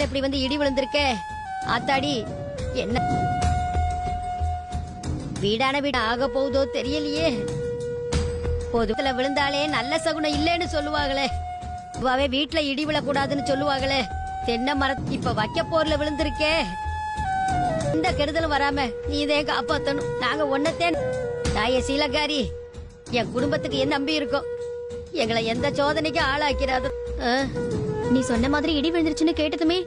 இப்படி வந்து இடி விழுந்திருக்கே ஆத்தாடி. என்ன வீடான வீடு ஆக போகுதோ தெரியலையே. பொதுத்துல விழுந்தாலே நல்ல சகுனம் இல்லேன்னு சொல்லுவாங்களே. அவாவே வீட்டுல இடி விழக்கூடாதுன்னு சொல்லுவாங்களே. தென்னை மரம் இப்ப வைக்க போர்ல விழுந்திருக்கே. இந்த கெடுதலும் வராம நீ இதே காப்பாத்தணும். நாங்க ஒன்னத்தேன் தாய சீலக்காரி. என் குடும்பத்துக்கு என்ன நம்பி இருக்கோம். எங்களை எந்த சோதனைக்கும் ஆளாக்கிறாது. நீ சொன்ன மாதிரி இடி விழுந்துருச்சுன்னு கேட்டதுமே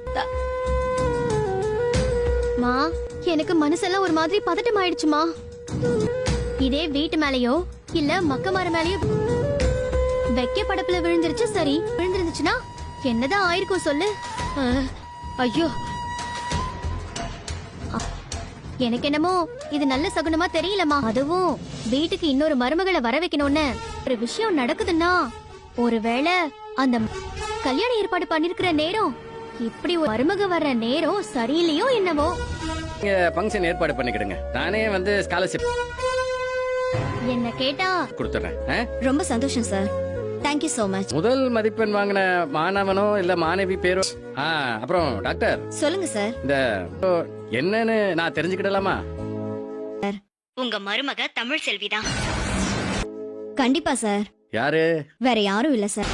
மா எனக்கு மனசெல்லாம் ஒரு மாதிரி பதட்டம் ஆயிடுச்சுமா. இதே வீட்டு மேலயோ இல்ல மக்க மரம் மேலயோ வெக்க படப்புல விழுந்துருச்சு. சரி, விழுந்துருந்துச்சுன்னா என்னதான் ஆயிருக்கும் சொல்லு. ஐயோ, எனக்கு என்னமோ இது நல்ல சகுனமா தெரியலமா. அதுவும் வீட்டுக்கு இன்னொரு மருமகளை வர வைக்கணும்னு ஒரு விஷயம் நடக்குதுன்னா ஒருவேளை அந்த கல்யாண ஏற்பாடு பண்ணிருக்கிற நேரம் இப்படி ஒரு மருமக வர்ற நேரம் சரியில்லையோ என்னவோ. நீங்க ஃபங்க்ஷன் ஏற்பாடு பண்ணிக்கிடுங்க. நானே வந்து ஸ்காலர்ஷிப் என்ன கேட்டா கொடுத்துறேன். ரொம்ப சந்தோஷம் சார். Thank you so much. முதல் மதிப்பெண் வாங்கின மாணவனோ இல்ல மாணவி பேரோ. அப்புறம் டாக்டர் சொல்லுங்க சார். இந்த என்னன்னு நான் தெரிஞ்சுக்கிடலாமா? உங்க மருமக தமிழ் செல்விதான். கண்டிப்பா சார். யாரு? வேற யாரும் இல்ல சார்.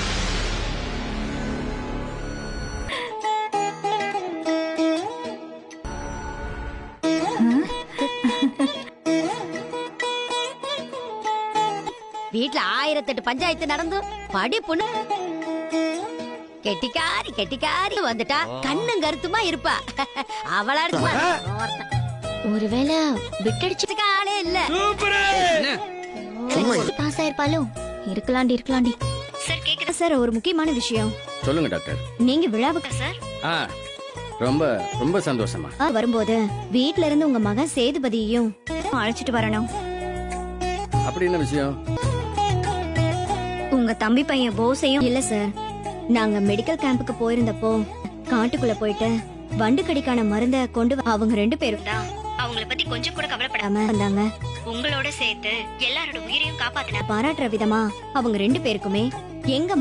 வீட்டுல 1008 பஞ்சாயத்து நடந்து படிப்புன்னு கெட்டிக்காரி கெட்டிக்காரி வந்துட்டா கண்ணும் கருத்துமா இருப்பா. அவளா ஒருவேளை விட்டடிச்சதுக்கு ஆளே இல்ல. பாஸ் ஆயிருப்பாலும் இருக்கலாண்டி. சார் கேக்குதா சார்? ஒரு முக்கியமான விஷயம். சொல்லுங்க டாக்டர். நீங்க விழாவுக்கு சார் ரொம்ப ரொம்ப சந்தோஷமா வரும்போது வீட்ல இருந்து உங்க மகன் சேதுபதியையும் அழைச்சிட்டு வரணும். அப்படி என்ன விஷயம்? உங்க தம்பி பையன் போஸையும். இல்ல சார், நாங்க மெடிக்கல் கேம்புக்கு போயிருந்தப்போ காட்டுக்குள்ள போயிட்டு வண்டு கடிக்கான மருந்த கொண்டு அவங்க 2 பேரும் தான் அவங்கள பத்தி கொஞ்சம் கூட கவலைப்படாம வந்தாங்க. உங்களோட சேர்த்து எல்லாரோட உயிரையும் காப்பாத்தின பாராட்டுற விதமா அவங்க 2 பேருக்குமே எங்க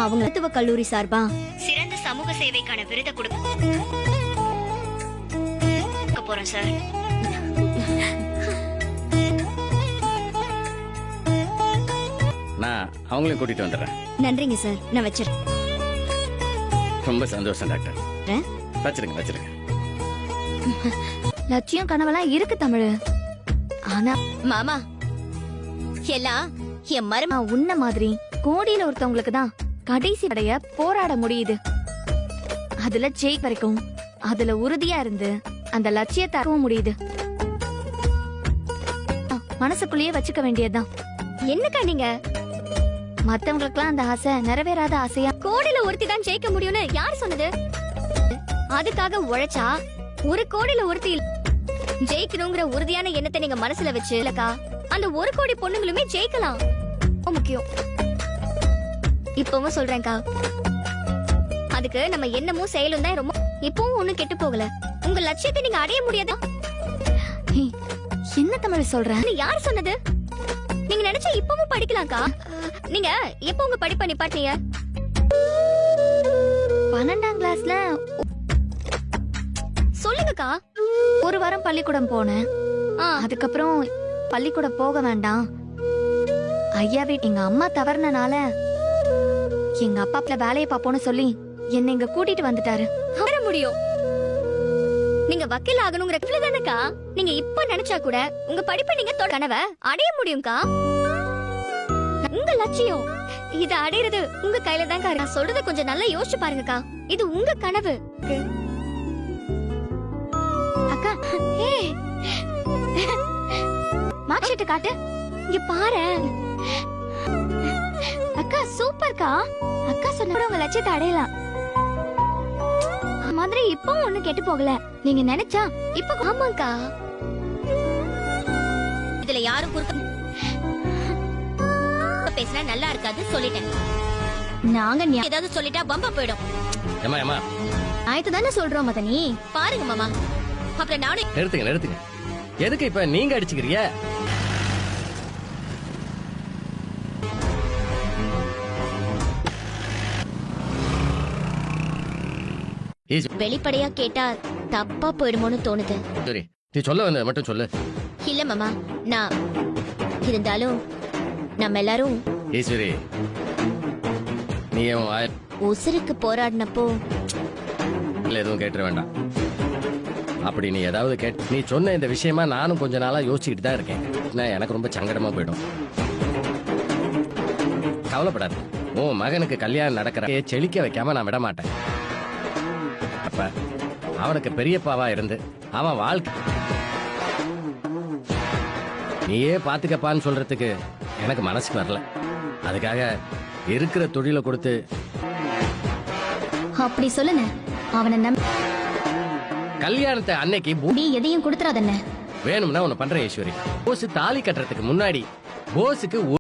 அவங்க மருத்துவ கல்லூரி சார்பா சிறந்த சமூக சேவைக்கான விருதை கொடுக்க போறோம் சார். நான் அவங்களையும் கூட்டிட்டு வந்துடுறேன். நன்றிங்க சார். நான் வச்சிருக்கேன். ரொம்ப சந்தோஷம் டாக்டர். வச்சிருங்க. லட்சியம் கனவெல்லாம் இருக்கு தமிழ். ஆனா மாமா எல்லாம் என் மருமா உன்ன மாதிரி கோடியில ஒருத்தவங்களுக்கு தான் கடைசி அடைய போராட முடியுது. அதுல ஜெய் வரைக்கும் அதுல உறுதியா இருந்து அந்த லட்சியத்தை அடைய முடியுது. மனசுக்குள்ளேயே வச்சுக்க வேண்டியதுதான். என்னக்கா நீங்க மத்தவங்களுக்குலாம் அந்த ஆசை நிறைவேறாத ஆசையா? கோடியில ஒருத்தி தான் ஜெயிக்க முடியும்னு யார் சொன்னது? அதுக்காக உழைச்சா ஒரு கோடியில ஒருத்தி ஜெயிக்கணுங்கிற உறுதியான எண்ணத்தை நீங்க மனசுல வச்சு இல்லக்கா அந்த 1 கோடி பொண்ணுங்களுமே ஜெயிக்கலாம். முக்கியம். இப்பவும் சொல்றேன்க்கா, அதுக்கு நம்ம எண்ணமும் செயலும் தான் ரொம்ப. இப்பவும் ஒண்ணும் கெட்டு போகல. உங்க லட்சியத்தை நீங்க அடைய முடியாதா? என்ன தமிழ் சொல்ற? யார் சொன்னது? நீங்க நினைச்சா இப்பவும் படிக்கலாம்க்கா. நீங்க எப்ப உங்க படிப்பை நிப்பாட்டீங்க? 12ஆம் கிளாஸ்ல சொல்லுங்கக்கா. ஒரு வாரம் பள்ளிக்கூடம் போனேன். அதுக்கப்புறம் பள்ளிக்கூடம் போக வேண்டாம் ஐயா எங்க அம்மா தவறுனால எங்க அப்பா வேலையை பாப்போன்னு சொல்லி என்ன இங்க கூட்டிட்டு வந்துட்டாரு. வர முடியும். நீங்க வக்கீல் ஆகணுங்கிற தானக்கா. நீங்க இப்ப நினைச்சா கூட உங்க படிப்பை நீங்க கனவை அடைய முடியும்க்கா. உங்க லட்சியம் இத அடையிறது உங்க கையில தான்க்கா. நான் சொல்றத கொஞ்சம் நல்லா யோசிச்சு பாருங்கக்கா. இது உங்க கனவு. அக்கா மார்க் ஷீட் காட்டு. இங்க பாரு அக்கா. சூப்பர்க்கா. அக்கா சொன்ன உங்க லட்சியத்தை அடையலாம். மாதிரி இப்பவும் ஒண்ணு கெட்டு போகல. நீங்க நினைச்சா இப்ப ஆமாக்கா. இதுல யாரும் குறுக்க பேசினா நல்லா இருக்காது சொல்லிட்டேன். நாங்க ஏதாவது சொல்லிட்டா பம்ப போயிடும். ஆயத்து தானே சொல்றோம் மதனி. பாருங்க மாமா. அப்புறம் நானும் நிறுத்துங்க. எதுக்கு இப்ப நீங்க அடிச்சுக்கிறிய? வெளிப்படையா கேட்டா தப்பா போயிடுமோன்னு தோணுது. சரி, நீ சொல்ல வந்ததை மட்டும் சொல்லு. இல்ல மாமா, நான் இருந்தாலும் நம்ம எல்லாரும் ஈஸ்வரி, நீ உசுருக்கு போராடினப்போ எதுவும் கேட்டுற வேண்டாம். அப்படி நீ ஏதாவது நீ சொன்ன இந்த விஷயமா நானும் கொஞ்ச நாளா யோசிச்சுக்கிட்டு தான் இருக்கேன். எனக்கு ரொம்ப சங்கடமா போயிடும். கவலைப்படாது, உன் மகனுக்கு கல்யாணம் நடக்கிற செழிக்க வைக்காம நான் விட மாட்டேன். அப்ப அவனுக்கு பெரியப்பாவா இருந்து அவன் வாழ்க்கை நீயே பாத்துக்கப்பான்னு சொல்றதுக்கு எனக்கு மனசுக்கு வரல. அதுக்காக இருக்கிற தொழிலை கொடுத்து அப்படி சொல்லுன. அவனை கல்யாணத்தை அன்னைக்கு நீ எதையும் கொடுத்துறாதண்ண. வேணும்னா ஒண்ணு பண்றேன் ஈஸ்வரி. போஸ் தாலி கட்டுறதுக்கு முன்னாடி போஸுக்கு